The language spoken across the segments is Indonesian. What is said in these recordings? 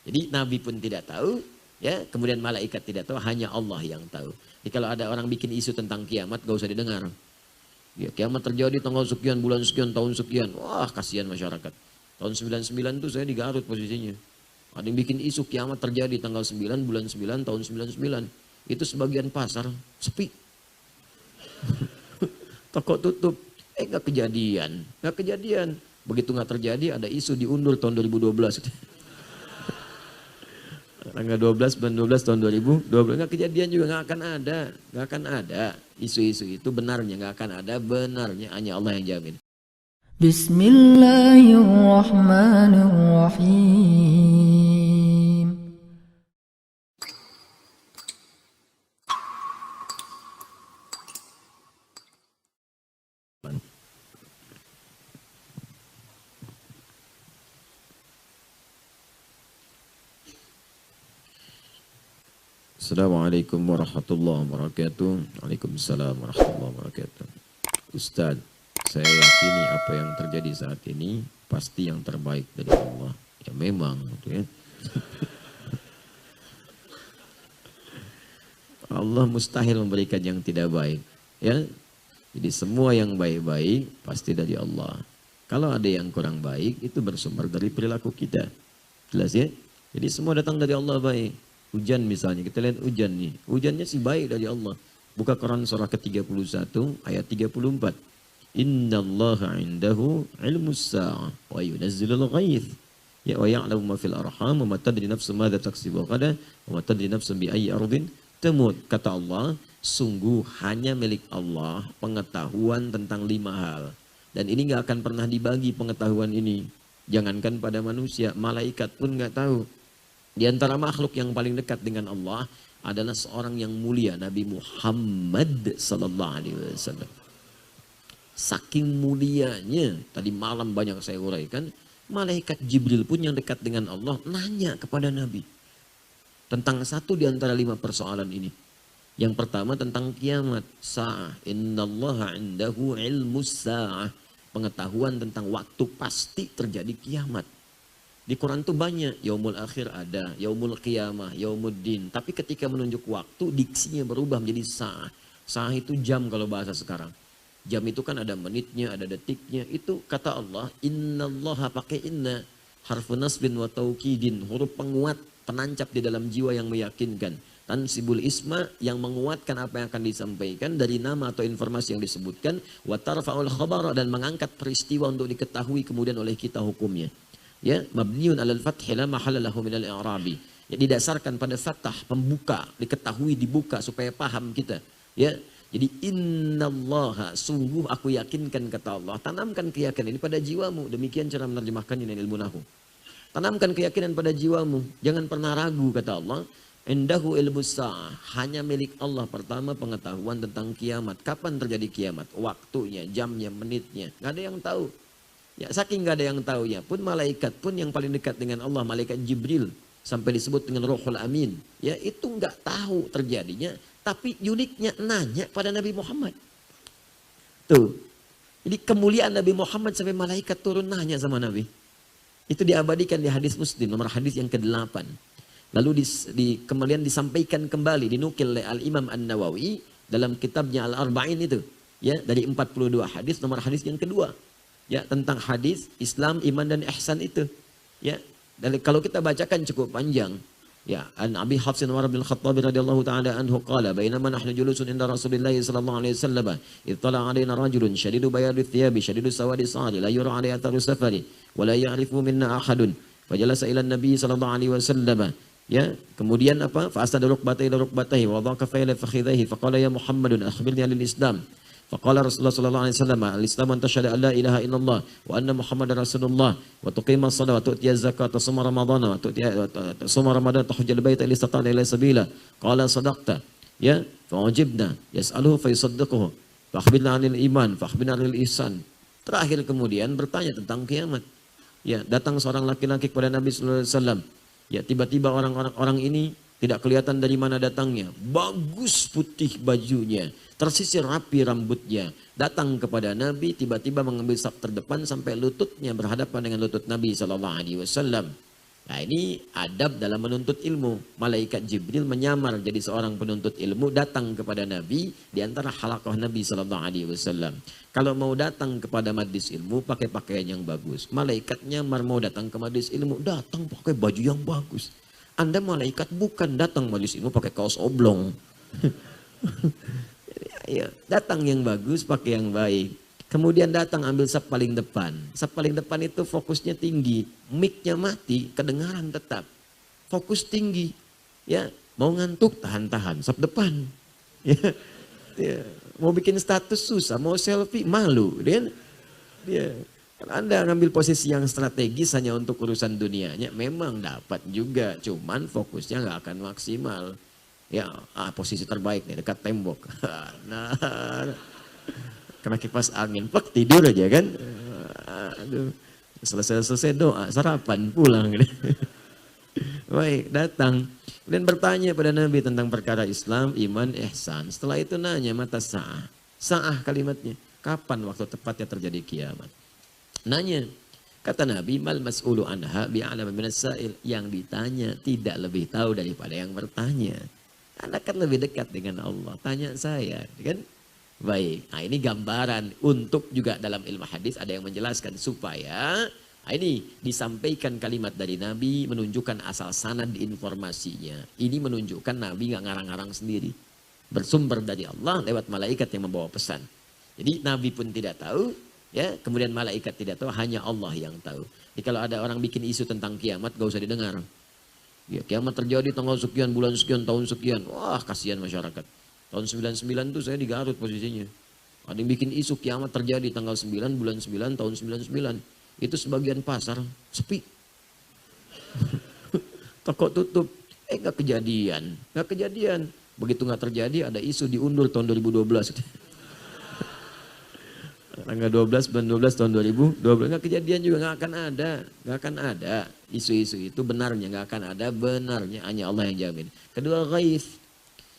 Jadi Nabi pun tidak tahu, ya, kemudian malaikat tidak tahu, hanya Allah yang tahu. Jadi kalau ada orang bikin isu tentang kiamat, gak usah didengar. Ya, kiamat terjadi tanggal sekian, bulan sekian, tahun sekian. Wah, kasihan masyarakat. Tahun 99 tuh saya di Garut posisinya. Ada yang bikin isu kiamat terjadi tanggal 9, bulan 9, tahun 99. Itu sebagian pasar sepi. Toko tutup. Nggak kejadian. Nggak kejadian. Begitu nggak terjadi, ada isu diundur tahun 2012. Tanggal 12 bulan 12 tahun 2012. Nggak kejadian juga, nggak akan ada. Nggak akan ada. Isu-isu itu benarnya, nggak akan ada benarnya. Hanya Allah yang jamin. Bismillahirrahmanirrahim. Assalamualaikum warahmatullahi wabarakatuh. Waalaikumsalam warahmatullahi wabarakatuh. Ustaz, saya yakini apa yang terjadi saat ini pasti yang terbaik dari Allah. Ya memang, gitu ya. Allah mustahil memberikan yang tidak baik, ya. Jadi semua yang baik-baik pasti dari Allah. Kalau ada yang kurang baik itu bersumber dari perilaku kita. Jelas ya? Jadi semua datang dari Allah baik. Hujan misalnya, kita lihat hujan nih. Hujannya sih baik dari Allah. Buka Quran surah ke-31 ayat 34. Innallaha indahu ilmus sa'ah wa yunazzilul ghaith. Ya wa ya'lamu ma fil arham wa ma tadri nafsun madza taksibu ghadan wa ma tadri nafsun bi ayyi ardin tamut. Kata Allah, sungguh hanya milik Allah pengetahuan tentang 5 hal. Dan ini nggak akan pernah dibagi pengetahuan ini. Jangankan pada manusia, malaikat pun nggak tahu. Di antara makhluk yang paling dekat dengan Allah adalah seorang yang mulia, Nabi Muhammad sallallahu alaihi wasallam. Saking mulianya, tadi malam banyak saya uraikan, malaikat Jibril pun yang dekat dengan Allah nanya kepada Nabi tentang satu di antara 5 persoalan ini. Yang pertama tentang kiamat, sa'ah. Innallaha indahu ilmus sa'ah. Pengetahuan tentang waktu pasti terjadi kiamat. Di Quran tuh banyak, yaumul akhir ada, yaumul qiyamah, yaumuddin. Tapi ketika menunjuk waktu, diksinya berubah menjadi sa'ah. Sa'ah itu jam kalau bahasa sekarang. Jam itu kan ada menitnya, ada detiknya. Itu kata Allah, innallaha pakai inna, harfu nasbin wa taukidin, huruf penguat, penancap di dalam jiwa yang meyakinkan. Tansibul isma yang menguatkan apa yang akan disampaikan dari nama atau informasi yang disebutkan. Wa tarfa'ul khabara dan mengangkat peristiwa untuk diketahui kemudian oleh kita hukumnya. Ya, mabniun alal fathi la mahalla lahu minal i'rabi. Ya, didasarkan pada fathah, pembuka, diketahui, dibuka supaya paham kita. Ya, jadi innallaha, sungguh aku yakinkan kata Allah. Tanamkan keyakinan ini pada jiwamu. Demikian cara menerjemahkannya dengan ilmu nahwu. Tanamkan keyakinan pada jiwamu. Jangan pernah ragu kata Allah. Indahu ilmus sa'ah, hanya milik Allah pertama pengetahuan tentang kiamat. Kapan terjadi kiamat? Waktunya, jamnya, menitnya. Gak ada yang tahu. Ya, saking gak ada yang tahu ya pun malaikat pun yang paling dekat dengan Allah, malaikat Jibril sampai disebut dengan Ruhul Amin, ya itu nggak tahu terjadinya, tapi uniknya nanya pada Nabi Muhammad. Tuh, jadi kemuliaan Nabi Muhammad sampai malaikat turun nanya sama Nabi. Itu diabadikan di hadis Muslim, nomor hadis yang ke-8. Lalu kemudian disampaikan kembali, dinukil oleh Al-Imam An-Nawawi dalam kitabnya Al-Arba'in itu, ya dari 42 hadis, nomor hadis yang kedua. Ya, tentang hadis Islam, iman dan ihsan itu. Ya, dan kalau kita bacakan cukup panjang. Ya, an Abi Hafsin Umar bin Khattab radhiyallahu taala anhu qala bainama nahnu julusun inda Rasulillah sallallahu alaihi wasallam ittala alaina rajulun shadidu bayadi thiyabi shadidu sawadi sa'ri la yura alaihi atharu safari wa la ya'rifu minna ahadun fajalasa ila an-nabi sallallahu alaihi wasallam. Ya, kemudian apa? Fa asnada rukbatayhi ila rukbatayhi wa dhaqa fa ila fakhidhihi faqala ya Muhammadun akhbirni 'anil Islam. Faqala Rasulullah sallallahu alaihi wasallam, al-Islam an tashhadu an la ilaha illallah wa anna Muhammadar Rasulullah wa tuqima as-shalah wa tu'tiya az-zakata wa tasuma ramadhana wa tasuma ramadan tahujjal baita illa istata'a ila sabila. Qala sadaqta. Ya, fa'ujibna yas'aluhu fa yusaddiquhu. Fa akhbirna 'anil iman, fa akhbirna 'anil ihsan. Terakhir kemudian bertanya tentang kiamat. Ya, datang seorang laki-laki kepada Nabi sallallahu alaihi wasallam. Ya, tiba-tiba orang ini tidak kelihatan dari mana datangnya. Bagus putih bajunya. Tersisir rapi rambutnya. Datang kepada Nabi, tiba-tiba mengambil saf terdepan sampai lututnya berhadapan dengan lutut Nabi SAW. Nah ini adab dalam menuntut ilmu. Malaikat Jibril menyamar jadi seorang penuntut ilmu, datang kepada Nabi di antara halaqah Nabi SAW. Kalau mau datang kepada majlis ilmu pakai pakaian yang bagus. Malaikat nyamar mau datang ke majlis ilmu, datang pakai baju yang bagus. Anda malaikat bukan datang majlis ilmu pakai kaos oblong. Ya, datang yang bagus, pakai yang baik. Kemudian datang ambil saf paling depan. Saf paling depan itu fokusnya tinggi. Mic-nya mati, kedengaran tetap. Fokus tinggi. Ya, mau ngantuk tahan-tahan saf depan. Ya, ya. Mau bikin status susah, mau selfie malu. Dia kalau Anda ngambil posisi yang strategis hanya untuk urusan dunianya, memang dapat juga. Cuman fokusnya nggak akan maksimal. Ya, posisi terbaik nih dekat tembok. Nah, kena kipas angin, plek tidur aja kan. Aduh, selesai doa, sarapan, pulang. Baik, datang. Kemudian bertanya pada Nabi tentang perkara Islam, iman, ihsan. Setelah itu nanya mata sa'ah. Sa'ah kalimatnya, kapan waktu tepatnya terjadi kiamat. Nanya, kata Nabi, mal mas'ulu anha bi'alama minas sa'il. Yang ditanya tidak lebih tahu daripada yang bertanya. Anda kan lebih dekat dengan Allah, tanya saya, kan? Baik, nah ini gambaran untuk juga dalam ilmu hadis ada yang menjelaskan supaya ini disampaikan kalimat dari Nabi menunjukkan asal sanad informasinya. Ini menunjukkan Nabi nggak ngarang-ngarang sendiri. Bersumber dari Allah lewat malaikat yang membawa pesan. Jadi Nabi pun tidak tahu, ya, kemudian malaikat tidak tahu, hanya Allah yang tahu. Jadi kalau ada orang bikin isu tentang kiamat gak usah didengar. Ya, kiamat terjadi tanggal sekian, bulan sekian, tahun sekian. Wah, kasihan masyarakat. Tahun 99 tuh saya di Garut posisinya. Ada yang bikin isu kiamat terjadi tanggal 9, bulan 9, tahun 99. Itu sebagian pasar sepi. Toko tutup. Nggak kejadian. Nggak kejadian. Begitu nggak terjadi ada isu diundur tahun 2012. Tanggal 12, bulan 12 tahun 2012. Nggak kejadian juga, nggak akan ada. Nggak akan ada. Isu-isu itu benarnya. Nggak akan ada benarnya. Hanya Allah yang jamin. Kedua, ghaith.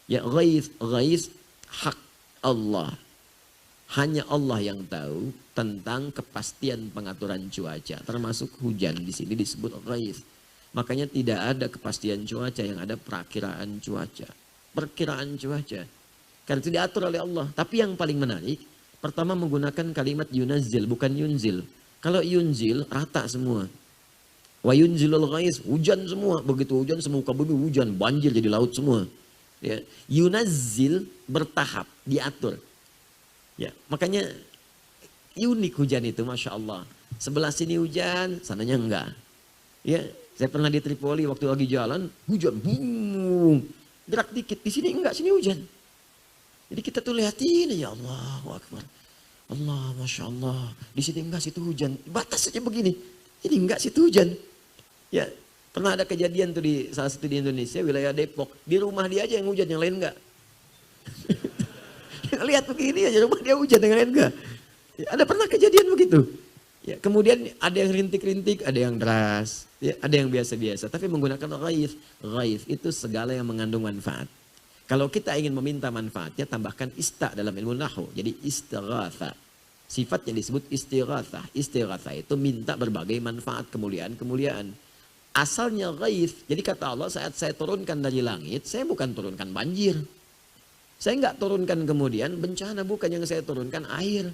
Ya ghaith hak Allah. Hanya Allah yang tahu tentang kepastian pengaturan cuaca. Termasuk hujan di sini disebut ghaith. Makanya tidak ada kepastian cuaca, yang ada perakiraan cuaca. Perkiraan cuaca. Karena itu diatur oleh Allah. Tapi yang paling menarik, pertama menggunakan kalimat yunazzil, bukan yunzil. Kalau yunzil, rata semua. Wa yunzilul ghaith, hujan semua. Begitu hujan, semuka bumi hujan, banjir jadi laut semua. Ya, yunazzil bertahap, diatur. Ya, makanya unik hujan itu, Masya Allah. Sebelah sini hujan, sananya enggak. Ya, saya pernah di Tripoli waktu lagi jalan, hujan, boom, gerak dikit. Di sini enggak, sini hujan. Jadi kita tuh lihatin, ya Allah, Akbar. Allah, Masya Allah. Di sini enggak, situ hujan. Batas saja begini. Ini enggak, situ hujan. Ya, pernah ada kejadian tuh di salah satu di Indonesia, wilayah Depok. Di rumah dia aja yang hujan, yang lain enggak. Lihat begini aja, rumah dia hujan, yang lain enggak. Ya, ada pernah kejadian begitu. Ya, kemudian ada yang rintik-rintik, ada yang deras, ya, ada yang biasa-biasa. Tapi menggunakan ghaith. Ghaith itu segala yang mengandung manfaat. Kalau kita ingin meminta manfaatnya, tambahkan ista dalam ilmu nahwu. Jadi istighatha. Sifatnya disebut istighatha. Istighatha itu minta berbagai manfaat, kemuliaan-kemuliaan. Asalnya ghaith. Jadi kata Allah, saat saya turunkan dari langit, saya bukan turunkan banjir. Saya nggak turunkan kemudian bencana, bukan yang saya turunkan air.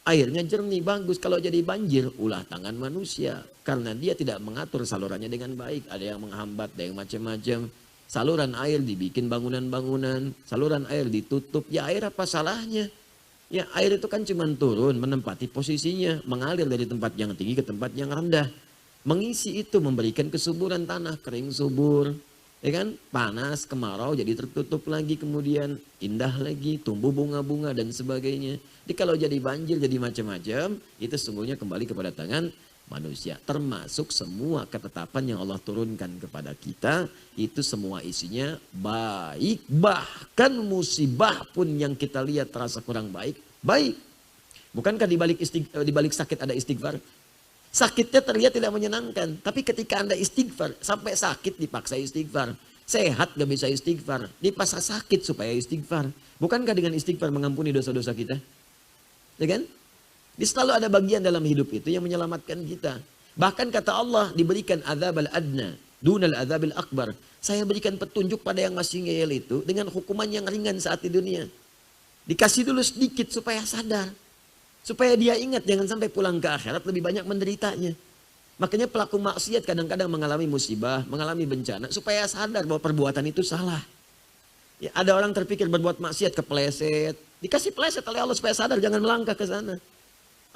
Airnya jernih, bagus. Kalau jadi banjir, ulah tangan manusia. Karena dia tidak mengatur salurannya dengan baik. Ada yang menghambat, ada yang macam-macam. Saluran air dibikin bangunan-bangunan. Saluran air ditutup. Ya air apa salahnya? Ya air itu kan cuma turun, menempati posisinya. Mengalir dari tempat yang tinggi ke tempat yang rendah. Mengisi itu, memberikan kesuburan tanah, kering subur. Ya kan? Panas, kemarau jadi tertutup lagi, kemudian indah lagi, tumbuh bunga-bunga dan sebagainya. Jadi kalau jadi banjir, jadi macam-macam, itu sungguhnya kembali kepada tangan manusia. Termasuk semua ketetapan yang Allah turunkan kepada kita, itu semua isinya baik. Bahkan musibah pun yang kita lihat terasa kurang baik, baik. Bukankah di balik sakit ada istighfar? Sakitnya terlihat tidak menyenangkan. Tapi ketika Anda istighfar, sampai sakit dipaksa istighfar. Sehat gak bisa istighfar. Dipaksa sakit supaya istighfar. Bukankah dengan istighfar mengampuni dosa-dosa kita? Ya kan? Jadi selalu ada bagian dalam hidup itu yang menyelamatkan kita. Bahkan kata Allah diberikan azab al-adna, dunal azabil akbar. Saya berikan petunjuk pada yang masih ngeyel itu dengan hukuman yang ringan saat di dunia. Dikasih dulu sedikit supaya sadar. Supaya dia ingat jangan sampai pulang ke akhirat lebih banyak menderitanya. Makanya pelaku maksiat kadang-kadang mengalami musibah, mengalami bencana. Supaya sadar bahwa perbuatan itu salah. Ya, ada orang terpikir berbuat maksiat kepleset. Dikasih pleset oleh Allah supaya sadar jangan melangkah ke sana.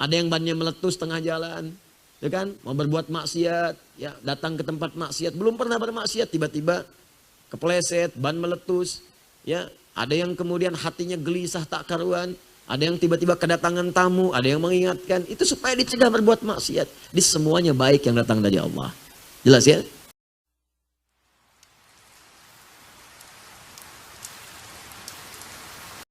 Ada yang bannya meletus tengah jalan. Ya kan? Mau berbuat maksiat. Ya, datang ke tempat maksiat. Belum pernah bermaksiat. Tiba-tiba kepleset, ban meletus. Ya, ada yang kemudian hatinya gelisah tak karuan. Ada yang tiba-tiba kedatangan tamu. Ada yang mengingatkan. Itu supaya dicegah berbuat maksiat. Di semuanya baik yang datang dari Allah. Jelas ya?